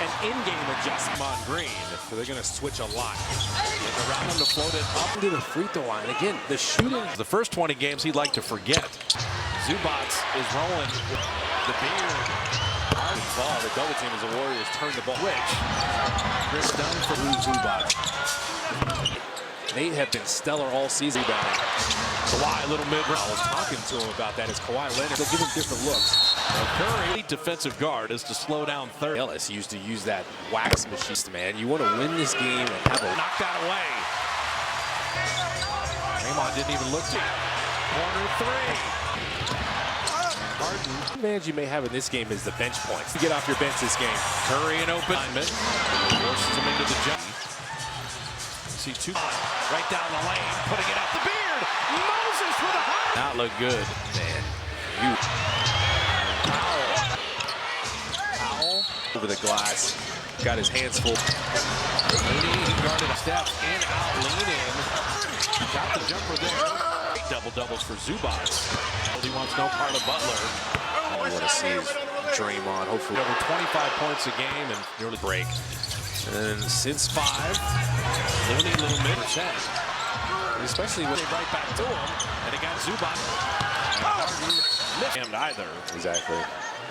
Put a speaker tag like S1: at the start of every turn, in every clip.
S1: an in-game adjustment on Green. So they're going to switch a lot. And around him to float it up into the free throw line. Again, the shooting.
S2: The first 20 games he'd like to forget.
S1: Zubac is rolling the beard. Hard ball. The double team as the Warriors turn the ball. Which Chris Dunn for Zubac. They have been stellar all season. Kawhi, little mid-range. I was talking to him about that as Kawhi Leonard. They'll give him different looks.
S2: Curry, defensive guard, is to slow down third.
S1: Ellis used to use that wax machine, man. You want to win this game and have a
S2: knock that away. Draymond didn't even look to it. Corner three.
S1: Harden. The advantage you may have in this game is the bench points. To get off your bench this game.
S2: Curry in open. Forces him into the jump. See two right down the lane, putting it up the beard. Moses with a hot. Not look good, man.
S1: Powell over the glass, got his hands full.
S2: Mooney, he guarded a step in, out, lean in. Got the jumper there. Double doubles for Zubac. He wants no part of Butler.
S1: I want to see Draymond. Hopefully
S2: over 25 points a game and nearly break.
S1: And since 5,
S2: Looney, little mid.
S1: Especially when
S2: they right back to him, and they got Zubac. Lift him either.
S1: Exactly.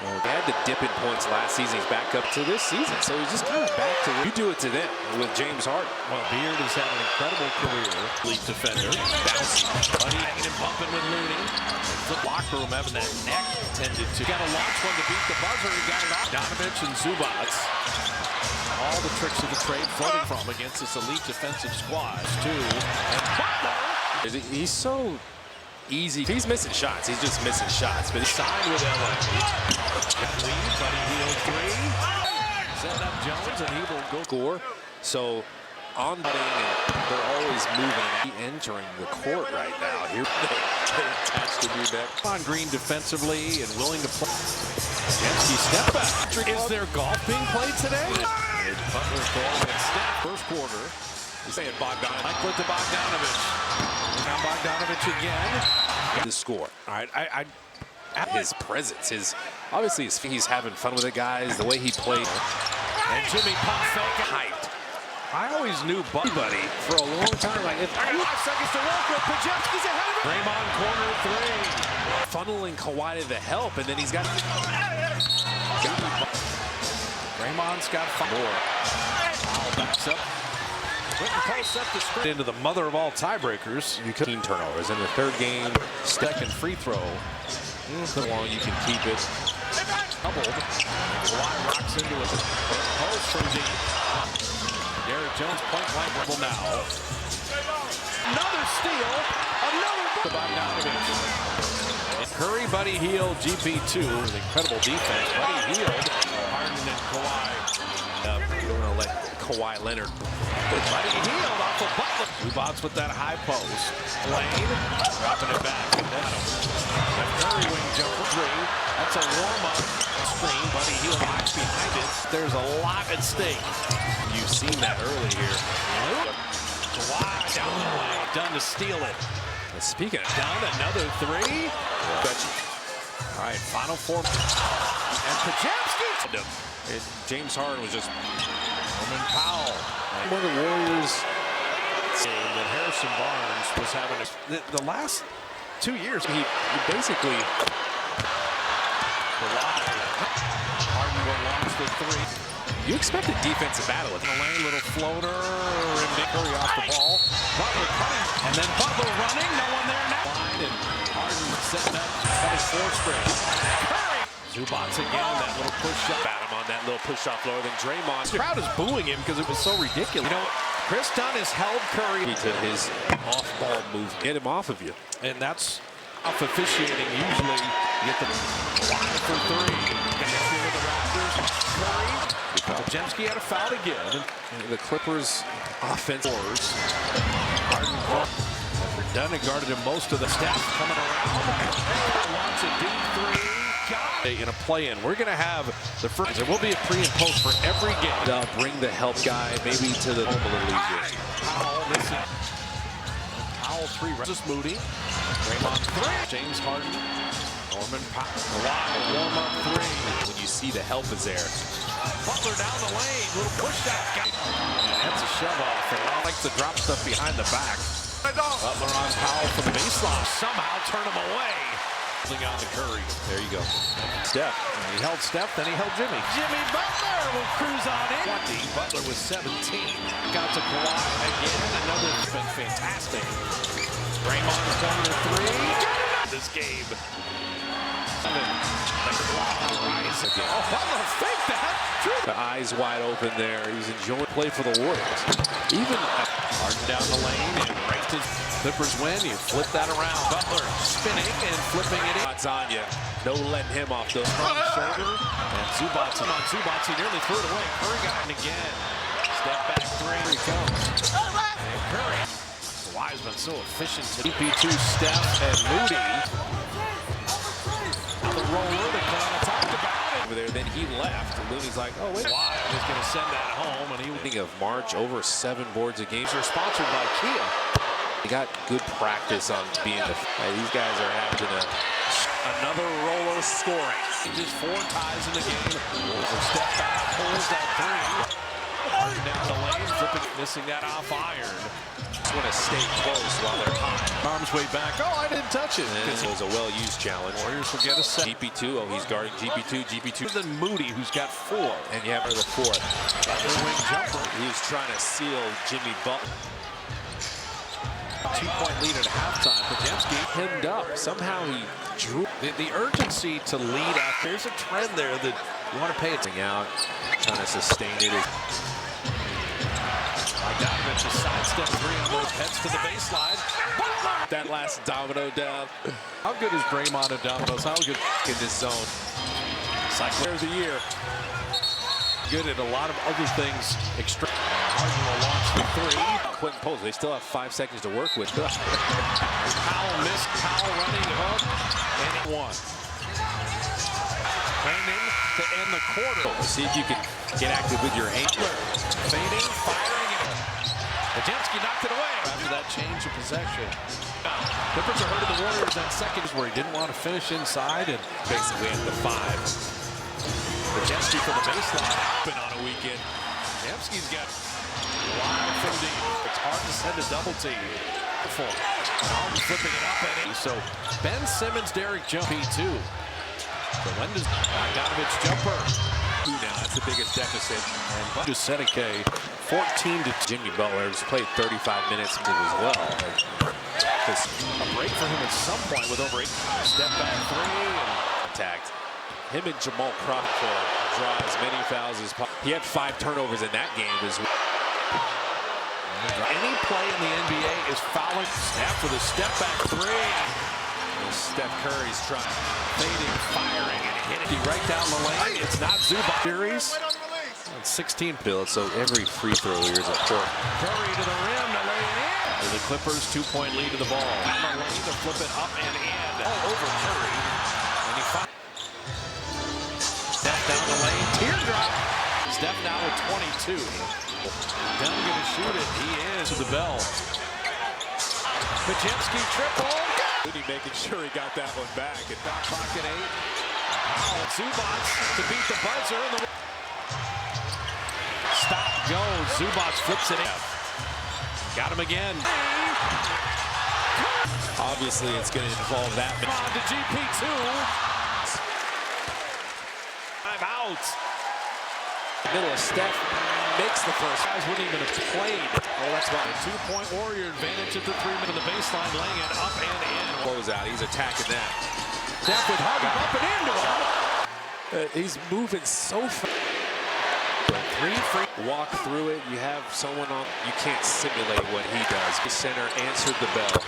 S1: Well, they had to dip in points last season. He's back up to this season, so he's just kind of back to you do it to them with James Harden.
S2: Well, Beard has had an incredible career. Elite defender, bouncing, buddy, hanging and bumping with Looney. The locker room having that neck tended to. Got a launch one to beat the buzzer. He got it off. Donovich and Zubac. All the tricks of the trade floating from against this elite defensive squad. Too. And Butler.
S1: He's so easy. He's missing shots. He's just missing shots. But he's
S2: signed with LA. Got lead, Buddy Hield three. Setting up Jones, and he will go
S1: score. So on and they're always moving. Entering the court right now. Here they attached to new neck.
S2: On Green defensively and willing to play. Jemski step back. Is there golf being played today? Butler goal and snap. First quarter.
S1: He's saying Bogdanovich.
S2: Mike with to Bogdanovich. Now Bogdanovich again.
S1: The score. All right. His presence. Obviously he's having fun with the guys. The way he played.
S2: And Jimmy pump fake hyped.
S1: I always knew Buddy for a long time. Like,
S2: 5 seconds to work with. Pajemski's ahead of him. Draymond corner three.
S1: Funneling Kawhi to the help, and then he's got.
S2: Draymond's got 5 more. Powell backs up. Quentin posts up the screen into the mother of all tiebreakers.
S1: 15 turnovers in the third game.
S2: Second free throw.
S1: So long you can keep it.
S2: Doubled. Kawhi rocks into it. Post from deep. Derrick Jones point blank dribble now. Another steal. Another Bogdanovich. Curry, Buddy Hield, GP2. Incredible defense. Buddy Hield. Harden and Kawhi.
S1: You don't want to let Kawhi Leonard.
S2: Buddy Hield off of Butler. Zubac with that high post. Lane dropping it back. A Curry wing jumper three. That's a warm-up screen. Buddy Hield box behind it. There's a lot at stake.
S1: You've seen that early here.
S2: Kawhi down the lane. Done to steal it.
S1: Speaking of
S2: down, another three. All right, final 4. And Pajemski.
S1: James Harden was just.
S2: Norman Powell.
S1: One of the Warriors.
S2: That Harrison Barnes was having the last 2 years.
S1: He basically.
S2: Harden will launch the 3.
S1: You expect a defensive battle.
S2: In the lane, little floater, and Curry off the ball. Butler cutting, and then Butler running. No one there now. And Harden setting up 24 straight. Curry. Zubac again, that little push shot.
S1: Bat him on that little push off lower than Draymond.
S2: The crowd is booing him because it was so ridiculous. You know, Chris Dunn has held Curry
S1: to his off-ball move. Get him off of you.
S2: And that's off officiating. Usually you get the line for 3. Connecting with the Raptors. Curry. Pajemski had a foul again.
S1: The Clippers offense.
S2: Harden Dunn had guarded him most of the steps coming around. Launch a deep 3. In a play-in, we're going to have the first. There will be a pre and post for every game.
S1: They'll bring the help guy maybe to the home a little easier.
S2: Powell missing. Powell 3. Just Moody. Draymond 3. James Harden. Norman Powell. Warm-up 3.
S1: When you see the help is there.
S2: Butler down the lane. Little push shot. And that's a shove off. And I likes to drop stuff behind the back. Butler on Powell from the baseline. Somehow turn him away. On to Curry. There you go. Steph. He held Steph, then he held Jimmy. Jimmy Butler will cruise on in. 20. Butler was 17. Got to Kawhi again. Another been fantastic. Draymond corner three. This game. The clock rise again. Oh, Butler faked that.
S1: The eyes wide open there. He's enjoying play for the Warriors. Even
S2: Harden down the lane and right to Clippers win. You flip that around. Butler spinning and flipping it in.
S1: It's on you. No letting him off the
S2: Shoulder. And Zubac on Zubac. He nearly threw it away. Curry got it again. Step back three. Here he comes. And Curry. Kawhi's been so efficient. GP2, Steph, and Moody. Now the roller that kind of talked about it.
S1: over there. Then he left. And Looney's like, oh, wait.
S2: Kawhi is going to send that home. And he was
S1: Thinking of March, over 7 boards a game. They're sponsored by Kia. They got good practice on being the. These guys are having
S2: another roller scoring. Just 4 ties in the game. Step back, pulls that three. Down the lane, flipping, missing that off iron.
S1: just want to stay close while they're hot.
S2: Arms way back. Oh, I didn't touch it.
S1: It was a well-used challenge.
S2: Warriors will get a set.
S1: GP2, oh, he's guarding GP2.
S2: Then Moody, who's got 4.
S1: And you have the 4th.
S2: Butler wing jumper.
S1: He was trying to seal Jimmy Butler.
S2: 2-point lead at halftime. Podziemski
S1: Hemmed up. Somehow he drew.
S2: the urgency to lead out. There's a trend there that you want to pay attention
S1: Out, trying to sustain it.
S2: Bogdanovich is sidestep 3 on those heads to the baseline.
S1: That last domino down.
S2: How good is Draymond at dominoes? How good
S1: In this zone.
S2: Cycler of the year. Good at a lot of other things. Extreme. Harden will launch the 3.
S1: Quentin Pose, they still have 5 seconds to work with.
S2: Powell missed. Powell running hook. And it 1. Fading to end the quarter.
S1: See if you can get active with your ankle.
S2: Fading, firing. Podziemski knocked it away after that change of possession. Clippers are hurting the Warriors on seconds where he didn't want to finish inside and basically at the 5. Podziemski from the baseline. Been on a weekend. Podziemski's got wild from deep. It's hard to send a double team. Harden flipping it up at it. So Ben Simmons, Derek Jones, P2. So when does Bogdanovich jumper?
S1: Now that's the biggest deficit.
S2: And just set a K. 14 to
S1: Jimmy Butler just played 35 minutes as well.
S2: Just a break for him at some point with over 8. Step back 3 and
S1: Attacked. Him and Jamal Crawford draw as many fouls as possible. He had 5 turnovers in that game as well.
S2: any play in the NBA is fouling. Snap with a step back 3.
S1: Steph Curry's trying.
S2: Fading, firing, and hitting right down the lane. It's not Zubac. Series. 16
S1: Bill, so every free throw here is important.
S2: Curry to the rim to lay it in. And the Clippers 2-point lead to the ball. On the lane to flip it up and in. All over Curry. And he finds. Steph down the lane. Teardrop. Steph now with 22. Dunn gonna shoot it. He is to the bell. Podziemski triple.
S1: Moody making sure he got that one back. And
S2: Shot clock at 8. Powell, Zubac to beat the buzzer. And the stop goes. Zubac flips it in. Got him again.
S1: obviously it's going to involve that.
S2: On to GP2. I'm out.
S1: Middle of Steph makes the first.
S2: Guys wouldn't even have played. Oh, that's why. A 2-point Warrior advantage at the 3 minute of the baseline, laying it up and in.
S1: Close out. He's attacking that.
S2: Steph with Harden up and into him.
S1: He's moving so fast.
S2: 3 free.
S1: Walk through it. You have someone on. You can't simulate what he does. The center answered the bell.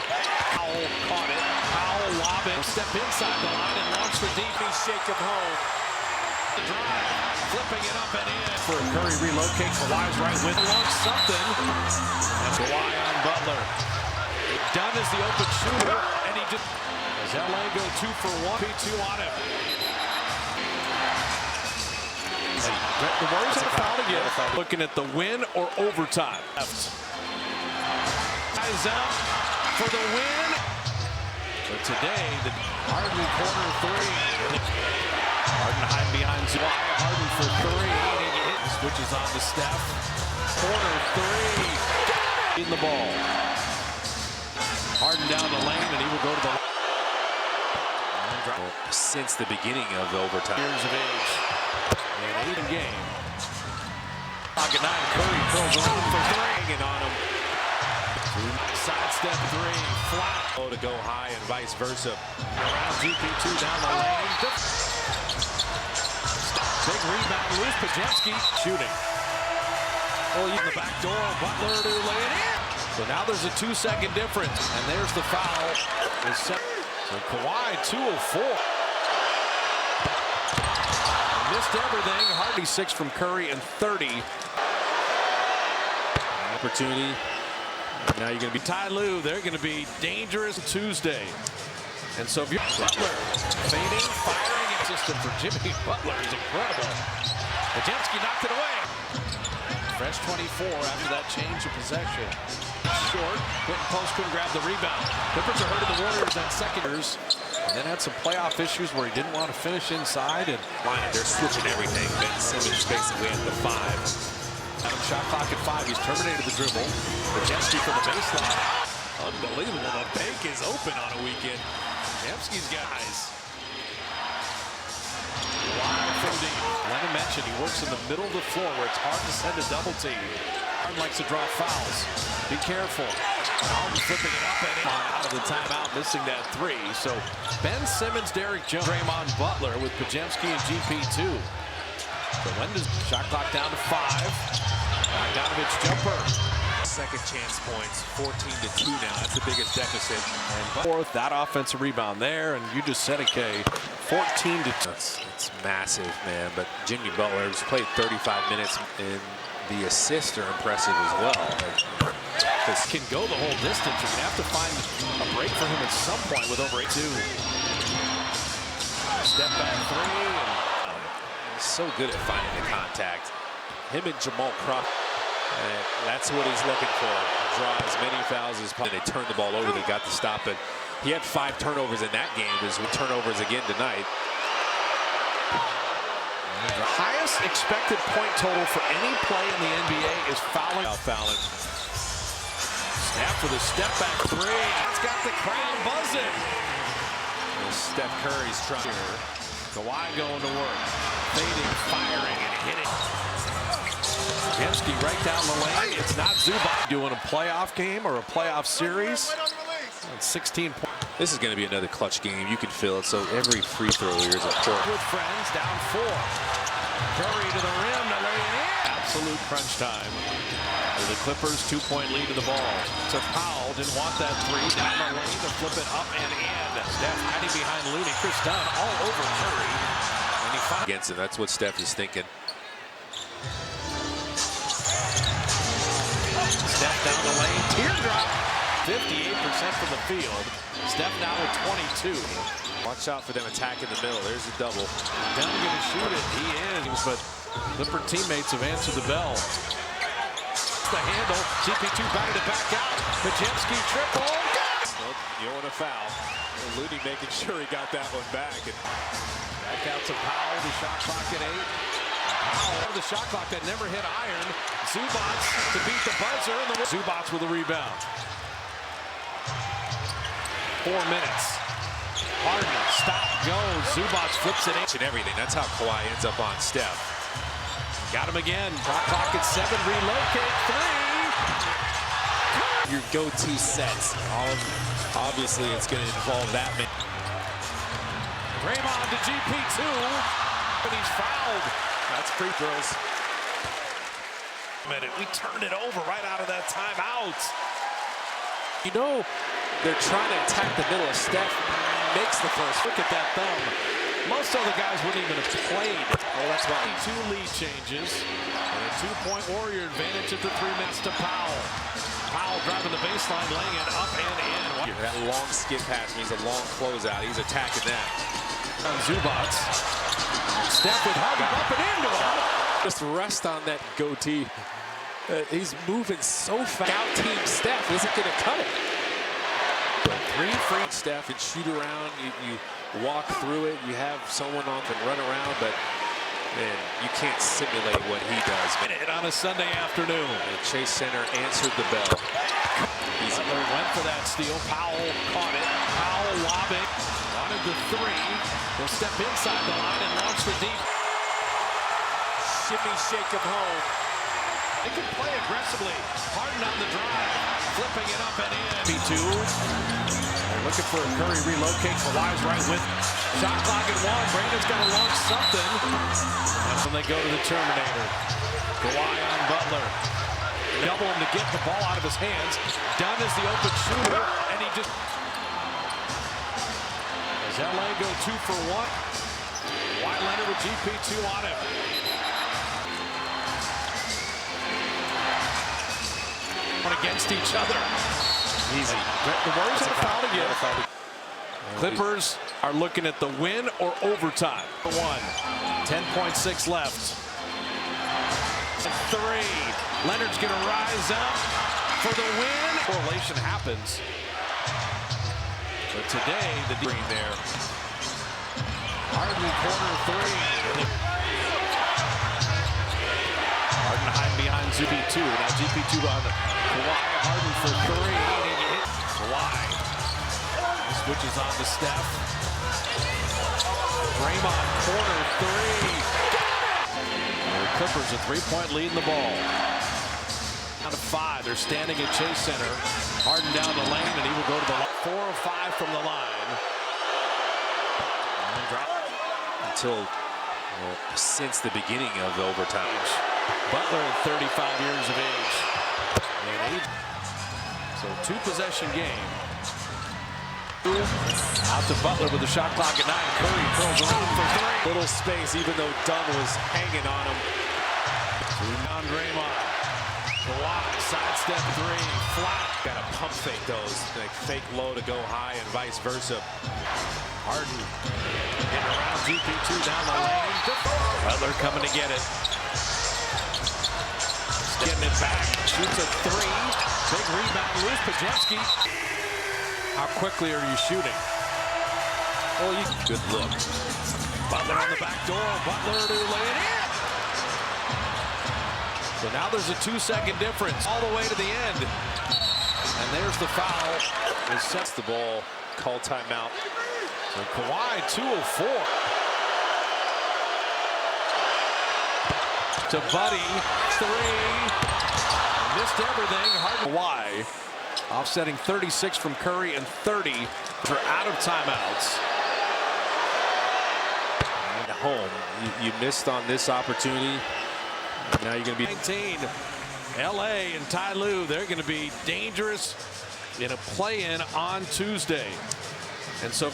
S2: Powell caught it. Powell lobbing. Step inside the line and launch the deep.
S1: Shake him home.
S2: The drive. Flipping it up and in. For Curry relocates. Kawhi's right with launch something. And Kawhi on Butler. Dunn is the open shooter. And he just. As LA go 2 for 1. P2 on him. The Warriors have a foul again. Looking at the win or overtime. Left. Eyes up for the win. But today, the Harden corner 3. Harden hiding behind Zubac. Harden for 3. switches on to Steph. Corner three. In the ball. Harden down the lane, and he will go to the line.
S1: Since the beginning of overtime.
S2: Years of age. And 8 in game. Pocket 9, Curry curls around for three. And on him. Sidestep three. Flat.
S1: Oh, to go high and vice versa.
S2: Around GP2 down the lane. Big rebound. Loose. Podziemski shooting. Oh, in the back door. Butler to lay it in. So now there's a 2-second difference. And there's the foul. So Kawhi 204. Missed everything. Hardy 6 from Curry and 30.
S1: Opportunity. Now you're going to be
S2: Ty Lue. They're going to be dangerous Tuesday. And so if you're Butler fading, firing, it's just for Jimmy Butler is incredible. Podziemski knocked it away. Fresh 24 after that change of possession. Short. Quentin Post couldn't grab the rebound. Clippers are hurting the Warriors on seconders. And then had some playoff issues where he didn't want to finish inside. And
S1: they're switching everything. Ben Simmons basically at the 5.
S2: Adam shot clock at 5. He's terminated the dribble. Podziemski from the baseline. Unbelievable. The bank is open on a weekend. Podziemski's guys. Wide from deep. Lennon mentioned he works in the middle of the floor where it's hard to send a double team. Harden likes to draw fouls. Be careful. Harden flipping it up and in. Out of the timeout, missing that 3. So Ben Simmons, Derek Jones, Draymond Butler with Podziemski and GP2. So when does shot clock down to 5? Bogdanovich jumper.
S1: Second chance points, 14-2 now. That's the biggest deficit.
S2: And fourth, that offensive rebound there, and you just said it, Kay. 14-2.
S1: It's massive, man. But Jimmy Butler has played 35 minutes, and the assists are impressive as well.
S2: This can go the whole distance. You're gonna have to find a break for him at some point with over 8-2. Step back 3.
S1: He's so good at finding the contact. Him and Jamal Crawford. That's what he's looking for. Draw as many fouls as possible. They turned the ball over. They got to stop it. He had 5 turnovers in that game. There's turnovers again tonight.
S2: The highest expected point total for any play in the NBA is fouling. Fouling. Snap for the step back 3. It's got the crowd buzzing.
S1: Steph Curry's trying.
S2: Kawhi going to work. Fading, firing, and hitting. Podziemski right down the lane. It's not Zubac. Doing a playoff game or a playoff series. 16 points.
S1: This is going to be another clutch game. You can feel it. So every free throw here is important.
S2: With friends, down 4. Curry to the rim to lay it in. Absolute crunch time. The Clippers 2-point lead to the ball. So Powell didn't want that 3 down the lane to flip it up and in. Steph hiding behind Looney. Chris Dunn all over Curry. And he finds
S1: against him. That's what Steph is thinking.
S2: Steph down the lane. Teardrop. 58% from the field. Steph now with 22.
S1: Watch out for them attacking the middle. There's a double.
S2: Dunn gonna shoot it. He is, but Clipper teammates have answered the bell. The handle. GP2 batted it back out. Podziemski triple.
S1: Nope, you want a foul. Looney making sure he got that one back. And
S2: back out to Powell. The shot clock at 8. Powell, the shot clock that never hit iron. Zubac to beat the buzzer. And Zubac with a rebound. 4 minutes. Harden, stop, goes. Zubac flips it in.
S1: and everything. That's how Kawhi ends up on Steph.
S2: Got him again. Clock at 7. Relocate 3.
S1: Your go-to sets. Obviously, it's going to involve that many.
S2: Draymond to GP2. But he's fouled.
S1: That's free throws.
S2: We turned it over right out of that timeout.
S1: You know, they're trying to attack the middle of Steph. Makes the first.
S2: Look at that thumb. Most other guys wouldn't even have played.
S1: Oh, that's why.
S2: 2 lead changes. And a 2-point Warrior advantage at the 3 minutes to Powell. Powell driving the baseline, laying it up and in.
S1: That long skip pass means a long closeout. He's attacking that.
S2: Zubac. Steph with Harden up and into him.
S1: Just rest on that goatee. He's moving so fast. Out team Steph isn't going to cut it. 3 free Steph and shoot around. You walk through it. You have someone on can run around, but man, you can't simulate what he does.
S2: minute on a Sunday afternoon.
S1: And Chase Center answered the bell.
S2: Butler went for that steal. Powell caught it. Powell lobbing. Wanted the three. He'll step inside the line and launch the deep.
S1: Shimmy shake him home.
S2: They can play aggressively. Harden on the drive. Flipping it up and in. B2. They're looking for a Curry relocate. Kawhi's right with shot clock at 1. Brandon's got to launch something. That's when they go to the Terminator. Kawhi on Butler. Double him to get the ball out of his hands. Dunn is the open shooter, and he just... As LA go 2 for 1. Kawhi Leonard with GP2 on him. Against each other. Easy. The Warriors have fouled again. Clippers are looking at the win or overtime. 10.6 left. 3. Leonard's going to rise up for the win. Correlation happens. But today, the green there. Harden corner 3. Harden hiding behind GP2. Now GP2 on Kawhi. Harden for 3. And you hit Kawhi. Switches on to Steph. Draymond corner 3. The Clippers a 3-point lead in the ball. Down to 5. They're standing at Chase Center. Harden down the lane, and he will go to the line. 4 of 5 from the line. And drop.
S1: Until since the beginning of the overtime.
S2: Butler at 35 years of age. So 2-possession game. Out to Butler with the shot clock at 9. Curry curls around for 3.
S1: Little space, even though Dunn was hanging on him.
S2: On Draymond. Kawhi, sidestep 3, flat.
S1: Got to pump fake those, like fake low to go high and vice versa.
S2: Harden getting around GP2 down the lane. Butler coming to get it. Getting it back, shoots a 3. Big rebound, loose. Podziemski. How quickly are you shooting?
S1: Well, good look.
S2: Butler on the back door. Butler to lay it in. So now there's a 2-second difference all the way to the end. And there's the foul.
S1: It sets the ball. Call timeout.
S2: So Kawhi 2 of 4. To Buddy, 3. Missed everything. Kawhi offsetting 36 from Curry and 30 for out of timeouts.
S1: And home. You missed on this opportunity. Now you're going to be
S2: 19. LA and Ty Lue, they're going to be dangerous in a play-in on Tuesday. And so if you're